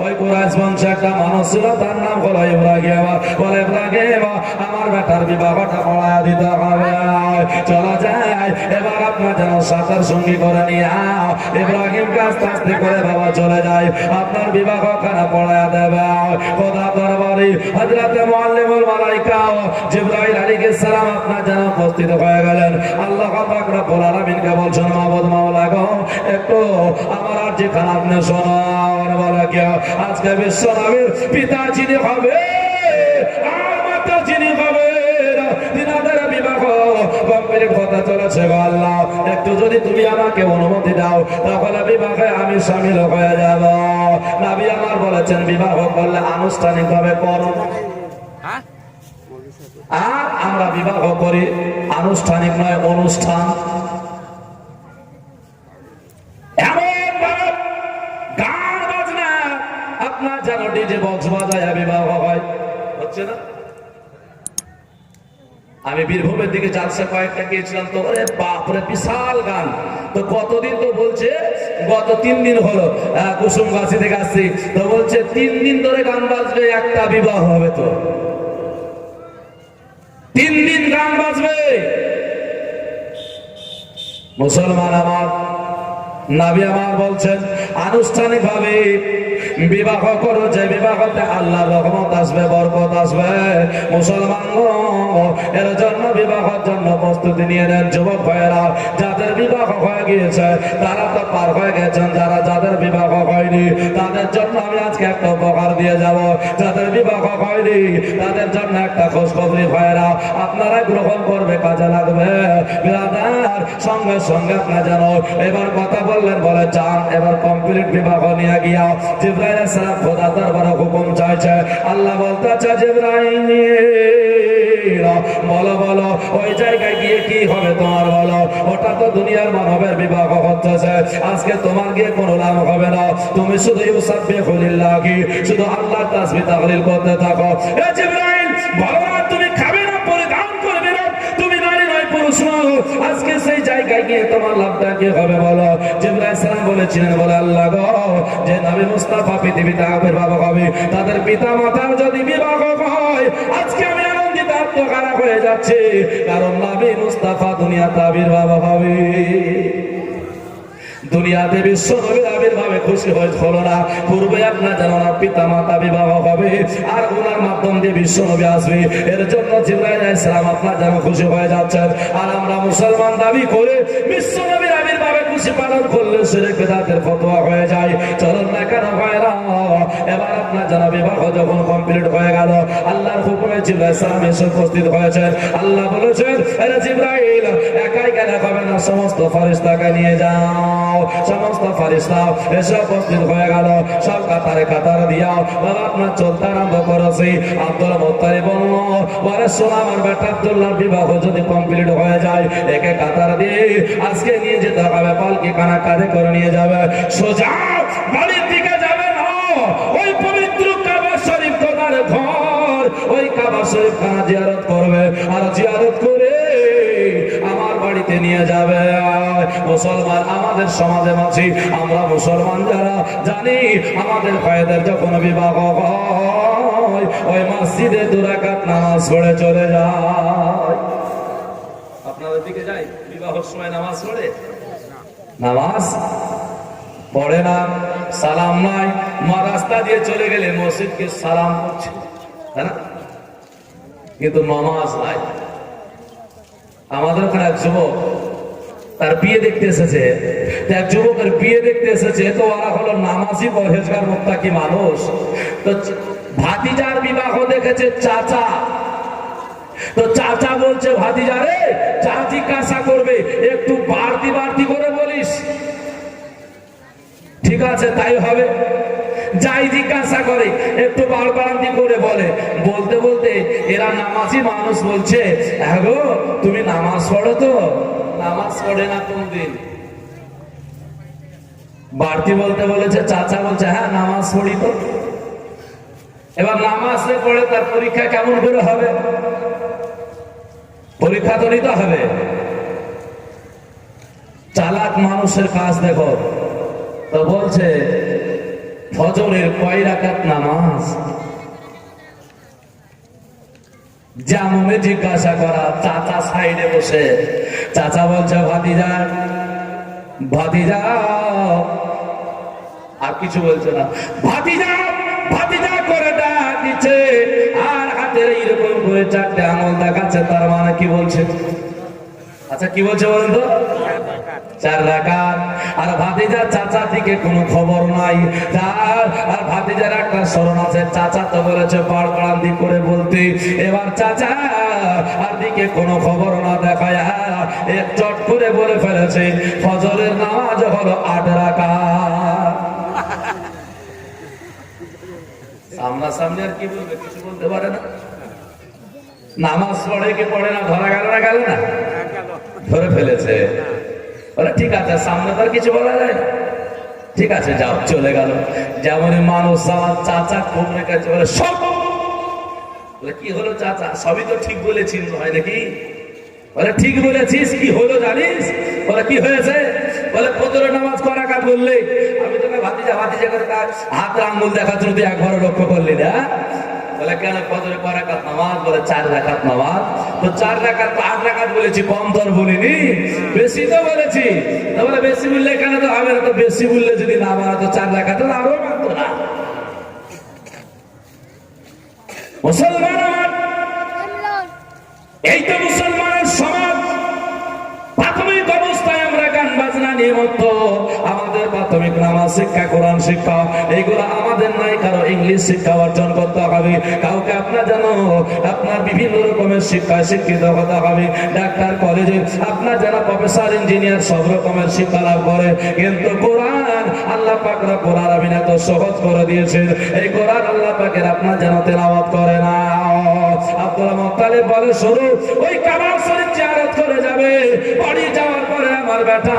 ওই কুরাইশ বংশে একটা মানুষ ছিল, তার নাম হলো ইব্রাহিম। বলে ইব্রাহিম, আমার বেটার বিবাহটা পড়ায় দিতে হবে, চলা যায়। এবার আপনার যেন সাথের সঙ্গী করে নিয়ে ইব্রাহিমকে আস্তে আস্তে করে বাবা চলে যায়, আপনার বিবাহ খানা পড়ায় দেবে। খোদা দরবারে হযরতে মুআল্লিমুল মালায়েকা জিবরাইল আলাইহিস সালাম আপনার যেন উপস্থিত হয়ে গেলেন। আল্লাহ পাক রব্বুল আলামিনকে বলছেন, মাবুদ মাওলা গো, একটু আমার আর যে খানা আপনি শোনান। বলে কি, আজকে বিশ্ব নবীর পিতা যিনি হবে আর মাতা যিনি হবে, তিনাদের বিবাহ কমপ্লিট হতে চলেছে। আল্লাহ, একটু যদি তুমি আমাকে অনুমতি দাও, তাহলে বিবাহে আমি শামিল হয়ে যাব। নবী আমার বলেছেন, বিবাহ করলে আনুষ্ঠানিকভাবে করো, আর আমরা বিবাহ করি আনুষ্ঠানিক নয়, অনুষ্ঠান। গান বাজনা আপনার যেন ডিজে বক্স বাজায় বিবাহ হয়, হচ্ছে না? আমি বীরভূমের দিকে জালসা কয়েকটা গিয়েছিলাম, তো ওরে বাপরে বিশাল গান। তো কতদিন, তো বলছে গত 3 দিন হলো কুসুমগাছি থেকে আসছি, তো বলছে 3 দিন ধরে গান বাজবে, একটা বিবাহ হবে। তো 3 দিন গান বাজবে। মুসলমান আমার, নবী আমার বলছেন, আনুষ্ঠানিক ভাবে বিবাহ করো, যে বিবাহতে আল্লাহর রহমত আসবে, বরকত আসবে। মুসলমান এর জন্য বিবাহের জন্য প্রস্তুতি নিয়ে নেন। যুবক ভাইয়েরা, যাদের বিবাহ হয়ে গিয়েছে তারা তো পার হয়ে গেছেন, যাদের বিবাহ হয়নি তাদের জন্য আমি আজকে একটা উপহার দিয়ে যাব। যাদের বিবাহ হয়নি তাদের জন্য একটা খোঁজখবরি ভাইয়েরা আপনারা গ্রহণ করবে, কাজে লাগবে। বিরাদার সঙ্গে সঙ্গে আপনার জানো এবার কথা বললেন, বলে চান এবার কমপ্লিট বিবাহ নিয়ে গিয়া জিবরাইল আলাইহিস সালাম খোদা দরবারে হুকুম চাইছে। আল্লাহ বলতেছে, জিবরাইল বলো বলো, ওই জায়গায় গিয়ে কি হবে তোমার, বলো। ওটা তো দুনিয়ার মানবের বিবাহ হচ্ছে, আজকে তোমার গিয়ে কোনো লাভ হবে না। তুমি শুধু ইউসাব্বিহু লিল্লাহি, শুধু আল্লাহর তাসবিহ তাহলিল করতে থাকো। এ জিবরাইল, বলো না তুমি খাবে না, পরিধান করবে না, তুমি নারী নয় পুরুষ নও, আজকে সেই জায়গায় গিয়ে তোমার লাভটা কি হবে, বলো। জিবরাইল সালাম বলেছিলেন, বলে আল্লাহ গো, যে নবী মুস্তাফা পৃথিবীতে আবির্ভাব হবে, তাদের পিতা মাতার যদি বিবাহ হয়, আজকে আমি আনন্দিত, আত্মখারাপ হয়ে যাচ্ছে, কারণ নবী মুস্তাফা দুনিয়াতে আবির্ভাব হবে। দুনিয়াতে বিশ্ব নবীর আবির্ভাবে খুশি হলো না, পূর্বে আপনার জানার পিতা মাতা বিবাহ হবে, আর ওনার মাধ্যম দিয়ে বিশ্ব নবী আসবে। এর জন্য জিবরাইল আলাইহিস সালাম আপনার যেন খুশি হয়ে যাচ্ছেন। আর আমরা মুসলমান দাবি করে বিশ্ব নবীর আবির্ভাবে খুশি পালন করলে শিরক বিদআতের ফতোয়া হয়ে যায়। চলুন না কেন ভাইরা, এবার আপনার জানা বিবাহ যখন কমপ্লিট হয়ে গেল, আল্লাহর হুকুমে জিবরাইল আলাইহিস সালাম এসে উপস্থিত হয়েছেন। আল্লাহ বলেছেন, আরে জিবরাইল, একাই গেলে হবে না, সমস্ত ফেরেশতাকে নিয়ে যাও। সমস্ত ফেরেশতা এসে উপস্থিত হয়ে গেল, সব কাতারে কাতার দিয়া বাবা আপনার চলতে আরম্ভ করেছে। আব্দুল মুত্তালিব বলল, বলে শোনা, আমার বেটা আব্দুল্লাহর বিবাহ যদি কমপ্লিট হয়ে যায়, একে কাতার দিয়ে আজকে নিয়ে যেতে হবে, পালকি কানা কাঁধে করে নিয়ে যাবে, সোজা বাড়ির দিকে যাবে না, ওই পবিত্র কাবা শরীফ খোদার ঘর, ওই কাবা শরীফ খানা জিয়ারত করবে, আর জিয়ারত করে আমার বাড়িতে নিয়ে যাবে। মুসলমান আমাদের সমাজে আছি, আমরা মুসলমান যারা জানি আমাদের ভাইদের যখন বিবাহ হয়, ওই মসজিদে 2 রাকাত নামাজ পড়ে চলে যায়। আপনাদের দিকে যাই বিবাহের সময় নামাজ পড়ে? নামাজ পড়ে না, সালাম নাই। মা রাস্তা দিয়ে চলে গেলে মসজিদকে সালাম করছে, তাই না? কিন্তু নামাজ নাই। আমাদের ওখানে এক যুবক তার বিয়ে দেখতে এসেছে, এক যুবকের বিয়ে দেখতে এসেছে, তো ওরা হলো নামাজি পরহেজগার মুত্তাকি মানুষ। তো ভাতিজার বিবাহ দেখেছে চাচা, তো চাচা বলছে ভাতিজা রে, যা জিজ্ঞাসা করবে একটু বাড়তি বাড়তি করে বলিস। ঠিক আছে, তাই হবে। যাই জিজ্ঞাসা করে একটু বাড়বাড়ান্তি করে বলে। বলতে বলতে এরা নামাজি মানুষ বলছে, হ্যাঁ গো তুমি নামাজ পড়ো তো? নামাজ পড়ে না কোনদিন। বাড়তি বলতে বলেছে, চাচা বলছে হ্যাঁ নামাজ পড়ি তো। এবার নামাজ পড়ে তার পরীক্ষা কেমন করে হবে? পরীক্ষা তো নিতে হবে। চালাক মানুষের কাজ দেখো, তো বলছে ফজরের কয় রাকাত নামাজ? যেমন জিজ্ঞাসা করা, চাচা সাইডে বসে, চাচা বলছে ভাতিজা ভাতিজা, আর কিছু বলছে না, ভাতিজা ভাতিজা করে ডাক দিচ্ছে, আর হাতের এইরকম করে 4টে আঙুল দেখাচ্ছে। তার মানে কি বলছে? আচ্ছা কি বলছে বলেন তো? 4 রাকাত। আর ভাতিজা চাচা থেকে কোনো খবর নাই। আর ভাতিজার একটা স্মরণ আছে, চাচা তো বলেছে পাড়ান্তি করে বলতে। এবার চাচা আর দিকে কোনো খবর না দেখায় এক চট করে বলে ফেলেছে ফজরের নামাজ হলো 8 রাকাত। সামনাসামনি আর কি বলবে? কিছু বলতে পারে না। নামাজ পড়ে কি পড়ে না ধরা গেল না? গেল না, ধরে ফেলেছে। বলে ঠিক আছে, সামনে তো আর কিছু বলা যায় না, ঠিক আছে যাও, চলে গেল। যেমন মানুষ আমার চাচা খুব রেখেছে, বলে সব। বলে কি হলো চাচা? সবই তো ঠিক বলেছিস, হয় নাকি? বলে ঠিক বলেছিস, কি হলো জানিস? বলে কি হয়েছে? বলে ফজরের নামাজ কয় রাকাত বললে? আমি তোকে ভাতিজা ভাতিজা করে হাতের আঙ্গুল দেখাচ্ছ, তুই একবারও লক্ষ্য করলি না? বলে কেন ফজরে কয় রাকাত নামাজ? বলে 4 রাকাত নামাজ। তো 4 রাকাত তো 8 রাকাত বলেছি, কম তো আর বলিনি, বেশি তো বলেছি। বলে বেশি বললে কেন? তো হবে না, তো বেশি বললে যদি না মানা তো 4 রাকাত আরো মানতো না। মুসলমান আমার, এই তো মুসলমানের সমাজ। প্রাথমিক অবস্থায় আমরা গান বাজনা নিয়ে মত, আমাদের প্রাথমিক নামাজ শিক্ষা, কোরআন শিক্ষা, এইগুলো আমাদের নাই। কারো ইংলিশ শিক্ষা অর্জন করতে হবে, কাউকে আপনার জানো আপনার বিভিন্ন রকমের শিক্ষায় শিক্ষিত হতে হবে। ডাক্তার কলেজে আপনার যারা প্রফেসর ইঞ্জিনিয়ার সব রকমের শিক্ষা লাভ করে, কিন্তু কোরআন আল্লাহ পাক রব্বুল আলামিন এত সহজ করে দিয়েছেন, এই কোরআন আল্লাহ পাকের আপনার যেন তেলাওয়াত করে না। আব্দুল মুত্তালিব বলে শুরু ওই কাবা শরীফ জিয়ারত করে যাবে, বাড়ি যাওয়ার পরে আমার বেটা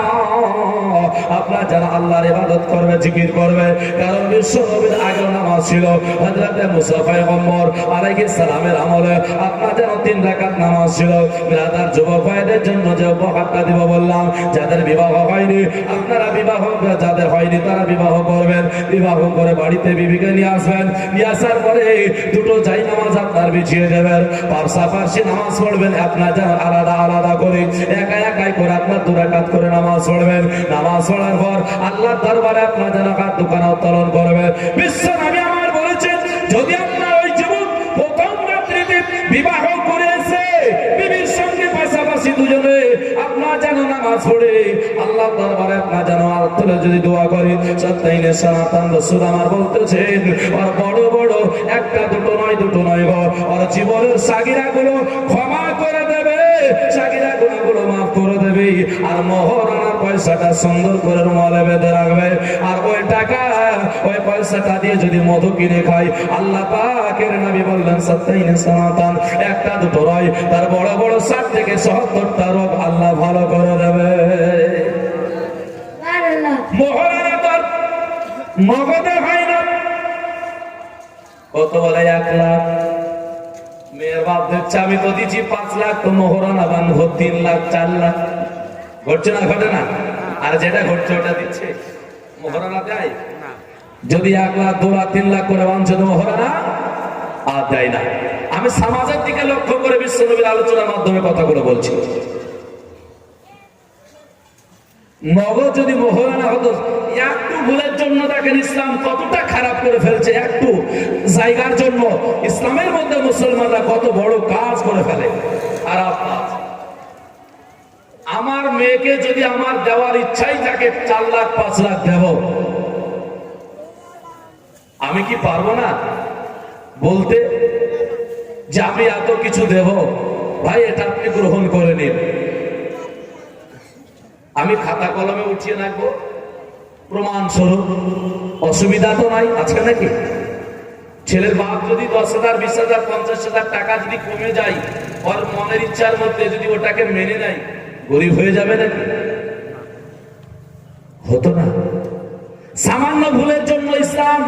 আপনার যারা আল্লাহর ইবাদত করবে, জিকির করবে। কারণ বিশ্ব নবীর আগে নামাজ ছিল হযরত মুসা পয়গম্বর আলাইহিস সালামের আমলে আপনার যেন 3 রাকাত নামাজ ছিল। ব্রাদার যুবক ভাইদের জন্য যে উপহারটা দিব বললাম, যাদের বিবাহ হয়নি আপনারা বিবাহ, যাদের হয়নি তারা বিবাহ করবেন। বিবাহ করে বাড়িতে বিবিকে নিয়ে আসবেন, নিয়ে আসার পরে 2টো জাই নামাজ আপনার বিছিয়ে দেবেন, পাশাপাশি নামাজ পড়বেন। আপনার যেন আলাদা আলাদা করে একা একাই করে আপনার 2 রাকাত করে নামাজ পড়বেন। নামাজ পড়ার পর আল্লাহর দরবারে আপনার যেন হাত দুখানা উত্তোলন করবেন। বিশ্ব নবী আমার বলেছেন, যদি আপনার ওই যুবক প্রথম রাত্রিতে বিবাহ করেছে, বিবির সঙ্গে পাশাপাশি দুজনে আপনার যেন নামাজ পড়ে আল্লাহর দরবারে আপনার যেন হাত তুলে যদি দোয়া করে, সত্যাইনে সনাতন রাসূল আমার বলতেছেন, আর বড় বড় 1টা 2টো নয়, 2টো নয় গো, আর জীবনের সাগিরাগুলো ক্ষমা করে দেবে, সাগিরা গুনাহগুলো মাফ করে দেবে। আর মহারানার পয়সাটা সুন্দর করে রুমালে বেঁধে রাখবে, আর ওই টাকা ওই পয়সাটা দিয়ে যদি মধু কিনে খাই, আল্লাহ পাকের নবী বললেন সত্যাইনে সনাতন 1টা 2টো নয়, তার বড় বড় 60 থেকে 70টা রোগ আল্লাহ ভালো করে দেবে। মহারানা তার নগদে হয় না, কত বলে 1 লাখ। মেয়ের বাপ দেখছে আমি তো দিচ্ছি 5 লাখ, তো মহারানা বান্ধব 3 লাখ 4 লাখ। ঘটছে না? ঘটে না? আর যেটা ঘটছে ওটা দিচ্ছে মহারানা দেয়। যদি 1 লাখ 2 লাখ 3 লাখ করে বাঁধছে তো মহারানা আর দেয় না। আমি সমাজের দিকে লক্ষ্য করে বিশ্ব নবীর আলোচনার মাধ্যমে কথাগুলো বলছি। নগদ যদি মহারানা হতো, একটু ভুলের জন্য দেখেন ইসলাম কতটা খারাপ করে ফেলছে, একটু জায়গার জন্য ইসলামের মধ্যে মুসলমানরা কত বড় কাজ করে ফেলে, খারাপ কাজ। আমার মেয়েকে যদি আমার দেওয়ার ইচ্ছাই থাকে 4 লাখ 5 লাখ দেব, আমি কি পারবো না বলতে যে আমি এত কিছু দেব? ভাই এটা আপনি গ্রহণ করে নিন, আমি খাতা কলমে উঠিয়ে রাখবো প্রমাণ স্বরূপ, অসুবিধা তো নাই, আছে নাকি? ছেলের বাপ যদি 10,000 20,000 50,000 টাকা যদি কমে যায়, ওর মনের ইচ্ছার মধ্যে যদি ওটাকে মেনে নেয়, গরিব হয়ে যাবে নাকি? হতো না। সামান্য ভুলের জন্য ইসলাম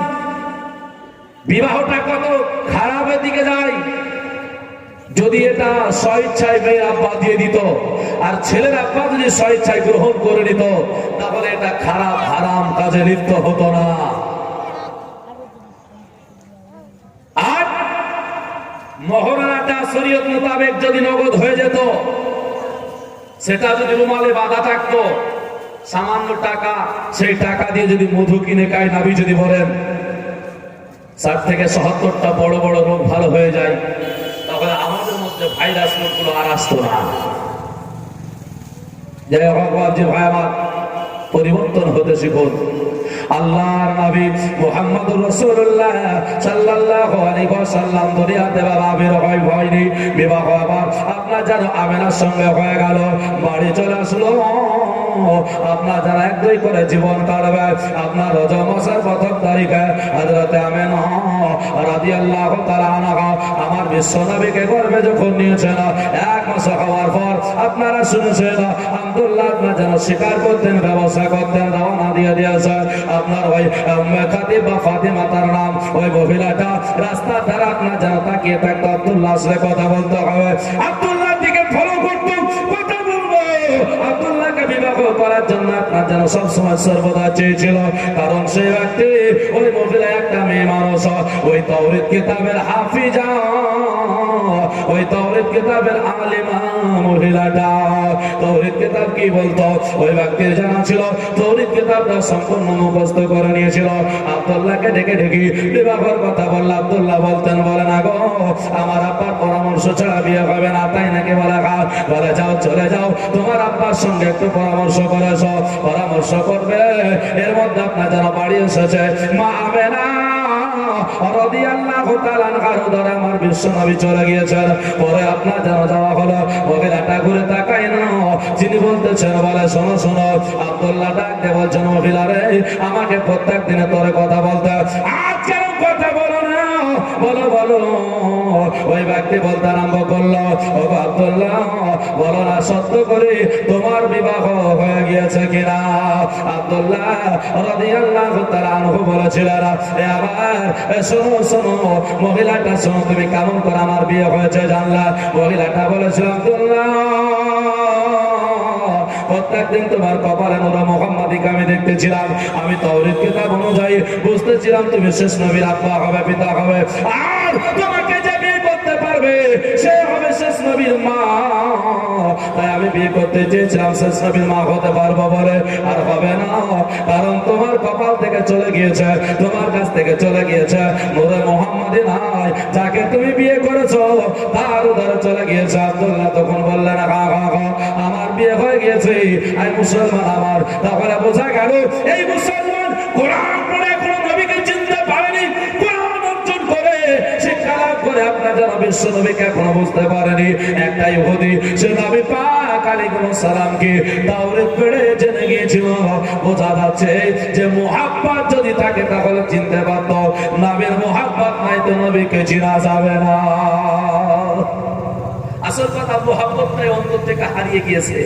বিবাহটা কত খারাপের দিকে যায়। যদি এটা স্বেচ্ছায় মেয়ের আব্বা দিয়ে দিত, আর ছেলের আব্বা যদি স্বেচ্ছায় গ্রহণ করে নিত, তাহলে এটা খারাপ হারাম কাজে লিপ্ত হতো না। শরীয়ত মোতাবেক যদি নগদ হয়ে যেত, সেটা যদি রুমালে বাঁধা থাকতো, সামান্য টাকা, সেই টাকা দিয়ে যদি মধু কিনে খায়, নবী যদি বলেন 60 থেকে 70টা বড় বড় রোগ ভালো হয়ে যায়, তাহলে আমাদের মধ্যে ভাইরাস রোগগুলো আর আসতো না। যাই হোক যে ভাই আমার, পরিবর্তন হতে শিখুন। আল্লাহর নবী মুহাম্মদুর রাসূলুল্লাহ সাল্লাল্লাহু আলাইহি ওয়াসাল্লাম দুনিয়াতে বাবা বের হয়নি, বিবাহ আবার আপনার যেন আমেনার সঙ্গে হয়ে গেল, বাড়ি চলে আসলো। আপনার যারা এক দুই করে জীবন কাটবে, আপনার রজব মাসের প্রথম তারিখে হযরত আমেনা রাদিয়াল্লাহু তাআলা আনহা আমার বিশ্ব নবীকে গর্ভে যখন নিয়েছেন, 1 মাস হওয়ার পর আপনারা শুনেছেন আব্দুল্লাহ আপনার যেন শিকার করতেন, ব্যবসা করতেন, রওনা দিয়ে দিয়েছেন। আপনার ওই উম্মে খাতিবা ফাতিমা তার নাম, ওই মহিলাটা রাস্তার ধারে আপনার যেন তাকিয়ে থাকতো, আব্দুল্লাহ আসলে কথা বলতে হবে, আব্দুল্লাহর দিকে ফলো করতো, কথা বলবো। আব্দুল্লাহকে বিবাহ করার জন্য আপনার যেন সবসময় সর্বদা চেয়েছিল, কারণ সেই ব্যক্তি ওই মহিলা একটা মেয়ে মানুষ, ওই তাওরাত কিতাবের হাফিজা, ওই তাওরাত কিতাবের আলিমা মহিলাটা। তাওরাত কিতাব কি বলতো ওই ব্যক্তির জানা ছিল, তাওরাত কিতাবটা সম্পূর্ণ মুখস্থ করে নিয়েছিল। আব্দুল্লাহকে ডেকে ডেকে বিবাহের কথা বলল। আব্দুল্লাহ বলতেন, বলে না গো, আমার আব্বার পরামর্শ ছাড়া বিয়ে হবে না, তাই নাকি? বলে যাও, চলে যাও, তোমার আব্বার সঙ্গে একটু পরামর্শ করেছ, পরামর্শ করবে। এর মধ্যে আপনার যেন বাড়ি এসেছে মা আমেনা রাদিয়াল্লাহু তাআলা আনহার উদরে আমার বিশ্ব নবী চলে গিয়েছেন। পরে আপনার যেন যাওয়া হলো, মহিলাটা ঘুরে তাকায় না, যিনি বলতেছেন বলে, শোনো শোনো। আব্দুল্লাহ ডাকতে বলছেন, মহিলা রে, আমাকে প্রত্যেক দিনে তোরে কথা বলতে, আজ কেন কথা বলো না? বলো বলো। ওই ব্যক্তি বলতে আরম্ভ করলো, ও আব্দুল্লাহ, বলো না সত্য করে তোমার বিবাহ হয়ে গিয়েছে কিনা? আব্দুল্লাহ রাদিয়াল্লাহু তাআলা আনহু বলেছিলেন, আবার শোনো শোনো মহিলাটা, শোনো, তুমি কেমন করে আমার বিয়ে হয়েছে জানলা? মহিলাটা বলেছিল, আব্দুল্লাহ, প্রত্যেকদিন তোমার কপালে নূরে মুহাম্মাদিকে আমি দেখতেছিলাম, আমি তাওরাত কিতাব অনুযায়ী বুঝতেছিলাম তুমি শেষ নবীর আব্বা হবে, পিতা হবে, আর তোমাকে যে বিয়ে করতে পারবে সে হবে শেষ নবীর মা। তাই আমি বিয়ে করতে চেয়েছিলাম, শেষ নবীর মা হতে পারবো বলে, আর হবে না, কারণ তোমার কপাল থেকে চলে গিয়েছে, তোমার কাছ থেকে চলে গিয়েছে নূরে মুহাম্মাদি নাই, যাকে তুমি বিয়ে করেছো তার উদরে চলে গিয়েছে। আব্দুল্লাহ তখন বললেন, আমার বিয়ে হয়ে গিয়েছে, আমি মুসলমান। আমার তাহলে বোঝা গেল এই মুসলমান কোরআন পড়ে কোনো নবীকে চিনতে পারেনি, কোরআন অর্জন করে শিক্ষা লাভ করে আপনার যেন বিশ্ব নবীকে এখনো বুঝতে পারেনি। একটা ইহুদি সে নবী পাক আলাইহিস সালামকে তাওরাত পড়ে জেনে গিয়েছিল। বোঝা যাচ্ছে যে মুহাব্বত যদি থাকে তাহলে চিনতে পারত, নবীর মুহাব্বত নাই তো নবীকে চেনা যাবে না। আসল কথা, মুহাব্বত নাই, অন্তর থেকে হারিয়ে গিয়েছে।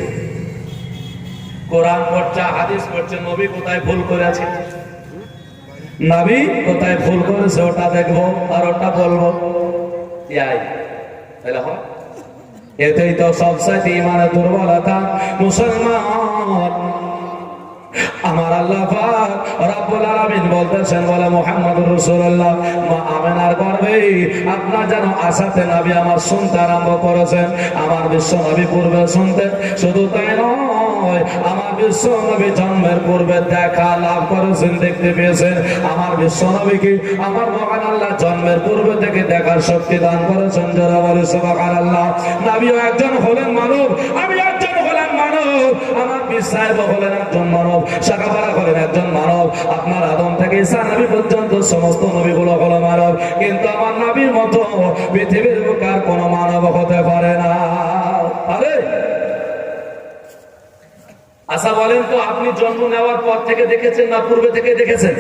কোরআন পড়ছে, হাদিস পড়ছে, নবী কোথায় ভুল করেছে, নবী কোথায় ভুল করেছে ওটা দেখবো আর ওটা বলবো, তাহলে হয়। এতেই তো সবসাইতে ইমানের দুর্বলতা। মুসলমান, আমার আল্লাহ পাক রব্বুল আলামিন বলতেছেন, বলে মুহাম্মদুর রাসূলুল্লাহ মা আমেনার গর্ভে আপনার যেন আশাতে নবী আমার শুনতে আরম্ভ করেছেন। আমার বিশ্ব নবী পূর্বে শুনতেন, শুধু তাই নয়, আমার বিশ্ব নবী জন্মের পূর্বে দেখা লাভ করেছেন, দেখতে পেয়েছেন। আমার বিশ্ব নবীকে আমার মহান আল্লাহ জন্মের পূর্বে থেকে দেখার শক্তি দান করেছেন। যারা বলে সুবহানাল্লাহ। নবীও একজন হলেন মানব, আমি একজন হলেন মানব, আমার সাহেব হলেন একজন মানব, শাকাবারা হলেন একজন মানব। আপনার আদম থেকে ঈসা নবী পর্যন্ত সমস্ত নবীগুলো হলো মানব, কিন্তু আমার নবীর মতো পৃথিবীর বুকে আর কোনো মানব হতে পারে না। আরে আচ্ছা বলেন তো, আপনি জন্ম নেওয়ার পর থেকে দেখেছেন না পূর্বে থেকে দেখেছেন?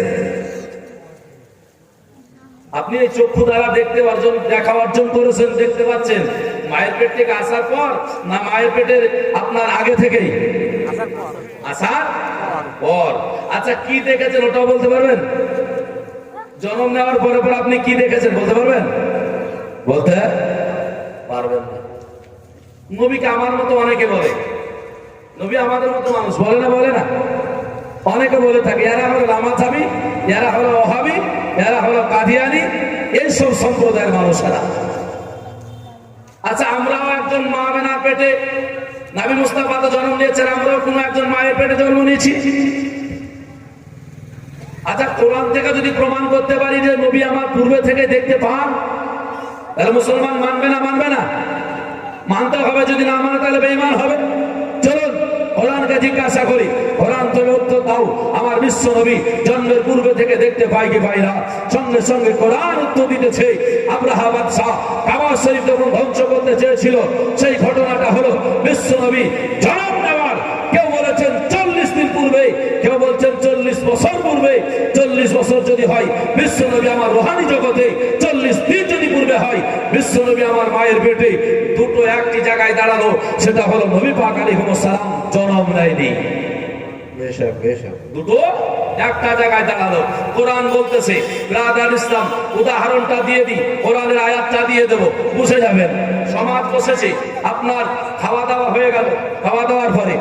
আপনি এই চক্ষু দ্বারা দেখতে অর্জন, দেখা অর্জন করেছেন, দেখতে পাচ্ছেন মায়ের পেট থেকে আসার পর, না মায়ের পেটের আপনার আগে থেকেই? আসার পর। আচ্ছা কি দেখেছেন ওটাও বলতে পারবেন? জন্ম নেওয়ার পরে পর আপনি কি দেখেছেন বলতে পারবেন? বলতে পারবেন না। নবীকে আমার মতো অনেকে বলে, নবী আমাদের মতো মানুষ, বলে না? বলে না? অনেকে বলে থাকে এরা হলো লামাজাবি, এরা হলো ওহাবি, এরা হলো কাদিয়ানি, এইসব সম্প্রদায়ের মানুষেরা। আচ্ছা, আমরাও একজন মা বেনার পেটে, নবী মুস্তাফা তো জন্ম নিয়েছেন, আমরাও কোনো একজন মায়ের পেটে জন্ম নিয়েছি। আচ্ছা, কোরআন থেকে যদি প্রমাণ করতে পারি যে নবী আমার পূর্বে থেকে দেখতে পান, তাহলে মুসলমান মানবে না? মানবে না? মানতে হবে। যদি না মানে তাহলে বেঈমান হবে। চলুন কোরআনকে জিজ্ঞাসা করি, কোরআন তুমি উত্তর দাও, আমার বিশ্ব নবী জন্মের পূর্বে থেকে দেখতে পাই কি পাই না? সঙ্গে সঙ্গে কোরআন উত্তর দিতেছে, আব্রাহা বাদশাহ কাবা শরীফ যখন ধ্বংস করতে চেয়েছিল, সেই ঘটনাটা হলো বিশ্ব নবী জন্ম নেওয়ার কেউ বলেছেন 40 দিন পূর্বে, কেউ বলছেন 40 বছর পূর্বে। 40 বছর যদি হয়, বিশ্ব নবী আমার রুহানি জগতে 40 দিন যদি পূর্বে হয়, বিশ্ব নবী আমার মায়ের পেটে দুটো একটি জায়গায় দাঁড়ালো, সেটা হলো নবী পাক আলাইহিস সালাম জন্ম নেয়নি, দুটো একটা জায়গায় দাঁড়ালো। কোরআন বলতেছে, ব্রাদার ইসলাম উদাহরণটা দিয়ে দিই, কোরআনের আয়াতটা দিয়ে দেবো, বুঝে যাবেন। সমাজ বসেছে, আপনার খাওয়া দাওয়া হয়ে গেল, খাওয়া দাওয়ার পরে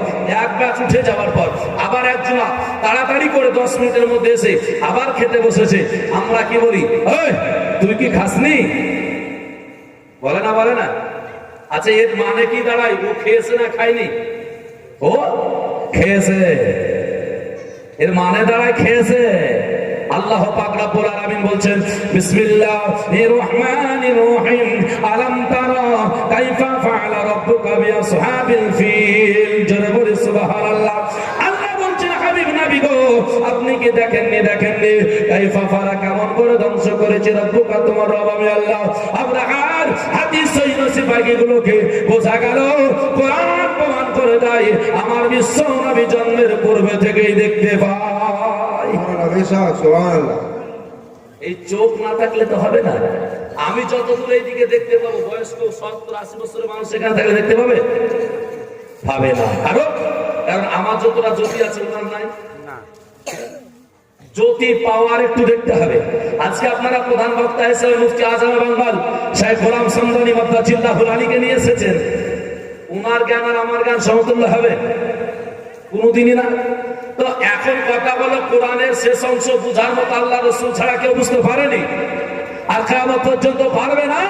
এক ব্যাচ উঠে যাওয়ার পর আবার একজন তাড়াতাড়ি করে 10 মিনিটের মধ্যে এসে আবার খেতে বসেছে। আমরা কি বলি? ওই তুই কি খাসনি? বলে না, বলে না? আচ্ছা, এর মানে কি দাঁড়ায়? ও খেয়েছে না খায়নি? ও খেয়েছে। এর মানে দাঁড়ায় খেয়েছে। আল্লাহ পাক রব্বুল আলামিন বলছেন, বিসমিল্লাহির রহমানির রহিম, আলাম তারা কাইফা ফাআলা রাব্বুকা বিআসহাবিল ফিল। জোরে বলি সুবহানাল্লাহ। আল্লাহ বলছেন, হাবিব নবী গো, আপনি কি দেখেননি? দেখেননি কাইফা ফাআলা, কেমন করে ধ্বংস করেছে রব্বুকা, তোমার রব আমি আল্লাহ। আব্রাহার হাদিস সহিহ সিপাহীগুলোকে বোঝা গেল, কোরআন প্রমাণ করে দেয় আমার বিশ্ব নবী জন্মের পূর্বে থেকেই দেখতে পায়। এই চোখ না থাকলে তো হবে না। আমি যতদূর এইদিকে দেখতে পাবো, বয়স্ক 70-80 বছরের মানুষ সেখানে থাকলে দেখতে পাবে? পাবে না। কারণ আমার যতটা জ্যোতি আছে ওনার নাই। জ্যোতি পাওয়ার একটু দেখতে হবে। আজকে আপনারা প্রধান বক্তা হিসেবে মুফতি আজম বাঙ্গাল শাইখ গোলাম সামদানি মাদ্দাজিল্লাহুল আলীকে নিয়ে এসেছেন। উনার জ্ঞান আর আমার জ্ঞান সমতুল্য হবে? কোনদিনই না। তো এখন কথা হলো, কোরআনের শেষ অংশ বুঝার মতো আল্লাহ রাসূল ছাড়া কেউ বুঝতে পারেনি, আর কিয়ামত পর্যন্ত পারবে না।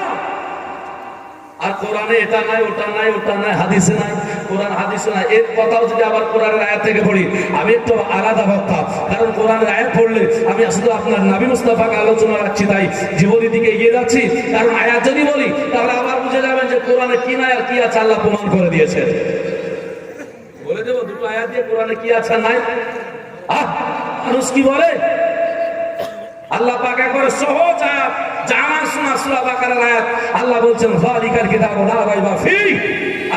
আর কোরআনে এটা নাই, ওটা নাই, ওটা নাই, হাদিসে নাই, কোরআন হাদিসে নাই। এর কথাও যদি আবার কোরআনের আয়াত থেকে পড়ি, আমি একটু আলাদা বক্তা, কারণ কোরআনের আয়াত পড়লে আমি আসলে আপনার নবী মুস্তাফাকে আলোচনা রাখছি, তাই জীবনের দিকে এগিয়ে যাচ্ছি। কারণ আয়াত যদি বলি তাহলে আবার বুঝে যাবেন যে কোরআনে কি নাই আর কি আছে আল্লাহ প্রমাণ করে দিয়েছেন। বলে দেবো দুটো আয়াত দিয়ে কোরআনে কি আছে নাই। মানুষ কি বলে? আল্লাহ পাক একবারে সহজ আয়াত, জানা শোনা সূরা বাকারার আয়াত। আল্লাহ বলছেন, যালিকাল কিতাবু লা রাইবা ফীহি।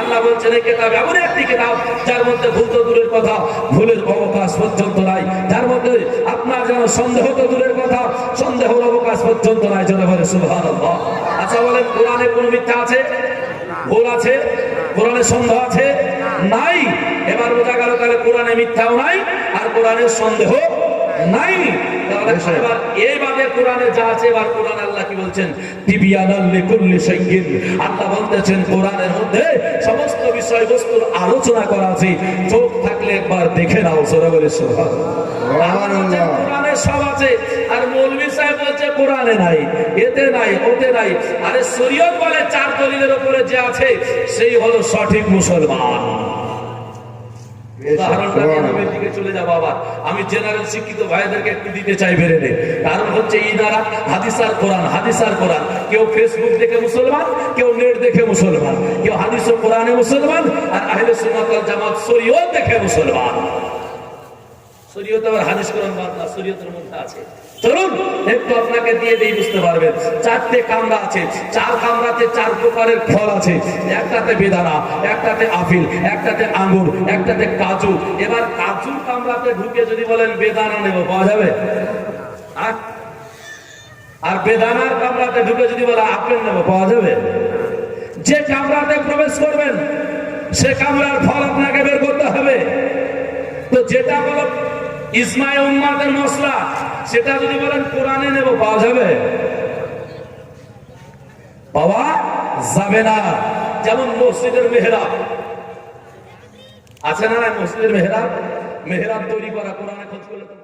আল্লাহ বলছেন, এই কিতাব এমন একটি কিতাব যার মধ্যে ভুল তো দূরের কথা, ভুলের অবকাশ পর্যন্ত নাই। যার মধ্যে আপনার যেন সন্দেহ তো দূরের কথা, সন্দেহের অবকাশ পর্যন্ত নাই। জোরে বলে সুবহানাল্লাহ। আচ্ছা বলেন, কোরআনে কোনো মিথ্যা আছে? ভুল আছে? কোরআনে সন্দেহ আছে? নাই। এবার বোঝা গেল তাহলে কোরআনে মিথ্যাও নাই আর কোরআনের সন্দেহ নাই। তাহলে এবার এই বাদে কোরআনে যা আছে, এবার কোরআন আল্লাহ কি বলছেন? তিবিয়ানাল লিকুল্লি শাইইন। আল্লাহ বলতেছেন কোরআনের মধ্যে সমস্ত বিষয়বস্তুর আলোচনা করা আছে, চোখ থাকলে একবার দেখে নাও। জোরে বলে সুবহানাল্লাহ। কোরআনে সব আছে, আর মৌলভী সাহেব বলছে কোরআনে নাই, এতে নাই, ওতে নাই। আরে শরীয়ত বলে 4 দলিলের উপরে যে আছে সেই হলো সঠিক মুসলমান। চলে যাবো আবার, আমি জেনারেল শিক্ষিত ভাইদেরকে একটু দিতে চাই বেড়ে নেই। কারণ হচ্ছে ইনারা হাদিস আর কোরআন, হাদিস আর কোরআন। কেউ ফেসবুক দেখে মুসলমান, কেউ নেট দেখে মুসলমান, কেউ হাদিস ও কোরআনে মুসলমান, আর আহলে সুন্নাত ওয়াল জামাত শরীয়ত দেখে মুসলমান। শরীয়ত আবার হাদিস কোরআন বাদ না, শরীয়তের মধ্যে আছে। চলুন একটু আপনাকে দিয়ে দিই, বুঝতে পারবেন। 4টে কামরা আছে, 4 কামরাতে 4 প্রকারের ফল আছে। একটাতে বেদানা, একটাতে আপিল, একটাতে আঙ্গুর, একটাতে কাজু। এবার কাজুর কামরাতে ঢুকে যদি বলেন বেদানা নেব, পাওয়া যাবে? আর বেদানার কামরাতে ঢুকে যদি বলে আপেল নেব, পাওয়া যাবে? যে কামরাতে প্রবেশ করবেন সে কামরার ফল আপনাকে বের করতে হবে। তো যেটা বলো ইসমায়ে উম্মাতের মশলা, সেটা যদি বলেন কোরআনে নেব, পাওয়া যাবে? পাওয়া যাবে না। যেমন মসজিদের মেহরাব আছে না, মসজিদের মেহরাব তৈরি করা কোরআনে খোঁজ করলে তো